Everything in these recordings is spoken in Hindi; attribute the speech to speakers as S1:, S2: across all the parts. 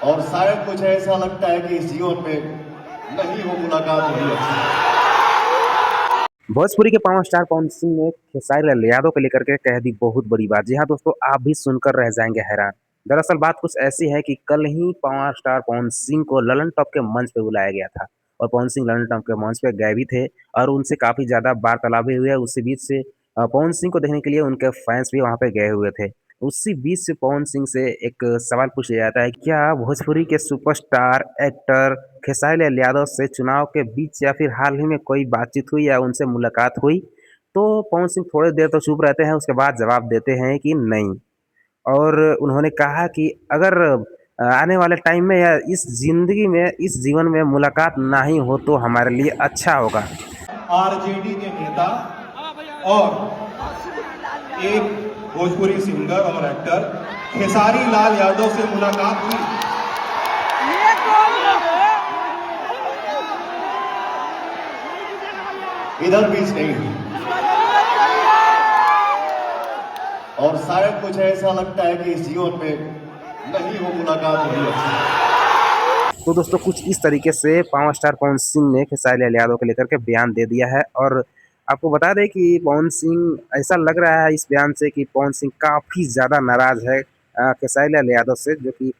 S1: और शायद कुछ ऐसा लगता है कि इस जीवन में नहीं हो मुलाकात हुई अच्छी।
S2: भोजपुरी के पावर स्टार पवन सिंह ने खेसारी लाल यादव को लेकर के कह दी बहुत बड़ी बात। जी हाँ दोस्तों, आप भी सुनकर रह जाएंगे हैरान। दरअसल बात कुछ ऐसी है कि कल ही पावर स्टार पवन सिंह को ललन टॉप के मंच पे बुलाया गया था और पवन सिंह ललन टॉप के मंच पे गए भी थे और उनसे काफी ज्यादा वार्तालाप भी हुए। उसी बीच से पवन सिंह को देखने के लिए उनके फैंस भी वहां पे गए हुए थे। उसी बीच से पवन सिंह से एक सवाल पूछ लिया जाता है, क्या भोजपुरी के सुपरस्टार एक्टर खेसारी लाल यादव से चुनाव के बीच या फिर हाल ही में कोई बातचीत हुई या उनसे मुलाकात हुई? तो पवन सिंह थोड़ी देर तो चुप रहते हैं, उसके बाद जवाब देते हैं कि नहीं। और उन्होंने कहा कि अगर आने वाले टाइम में या इस जिंदगी में, इस जीवन में मुलाकात ना ही हो तो हमारे लिए अच्छा होगा।
S1: आरजेडी के नेता और एक भोजपुरी सिंगर और एक्टर खेसारी लाल यादव से मुलाकात हुई। इधर बीच नहीं हुई और शायद कुछ ऐसा लगता है कि इस जीवन में नहीं हो मुलाकात हुई अच्छी।
S2: तो दोस्तों कुछ इस तरीके से पावर स्टार पवन सिंह ने खेसारी लाल यादव को लेकर के बयान दे दिया है। और आपको बता दें कि पवन सिंह, ऐसा लग रहा है इस बयान से कि पवन सिंह काफ़ी ज़्यादा नाराज़ है खेसारी लाल यादव से, जो कि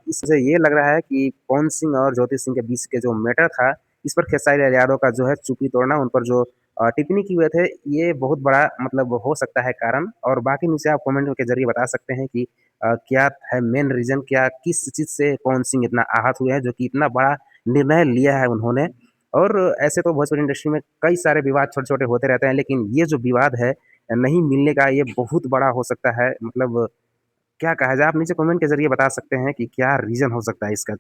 S2: इससे ये लग रहा है कि पवन सिंह और ज्योति सिंह के बीच के जो मैटर था, इस पर खेसारी लाल यादव का जो है चुप्पी तोड़ना, उन पर जो टिप्पणी किए हुए थे, ये बहुत बड़ा मतलब हो सकता है कारण। और बाकी नीचे आप कमेंट के जरिए बता सकते हैं कि क्या है मेन रीजन, क्या किस चीज़ से पवन सिंह इतना आहत हुए हैं जो कि इतना बड़ा निर्णय लिया है उन्होंने। और ऐसे तो भोजपुरी इंडस्ट्री में कई सारे विवाद छोटे-छोटे होते रहते हैं, लेकिन ये जो विवाद है नहीं मिलने का, ये बहुत बड़ा हो सकता है। मतलब क्या कहा जाए, आप नीचे कमेंट के ज़रिए बता सकते हैं कि क्या रीज़न हो सकता है इसका?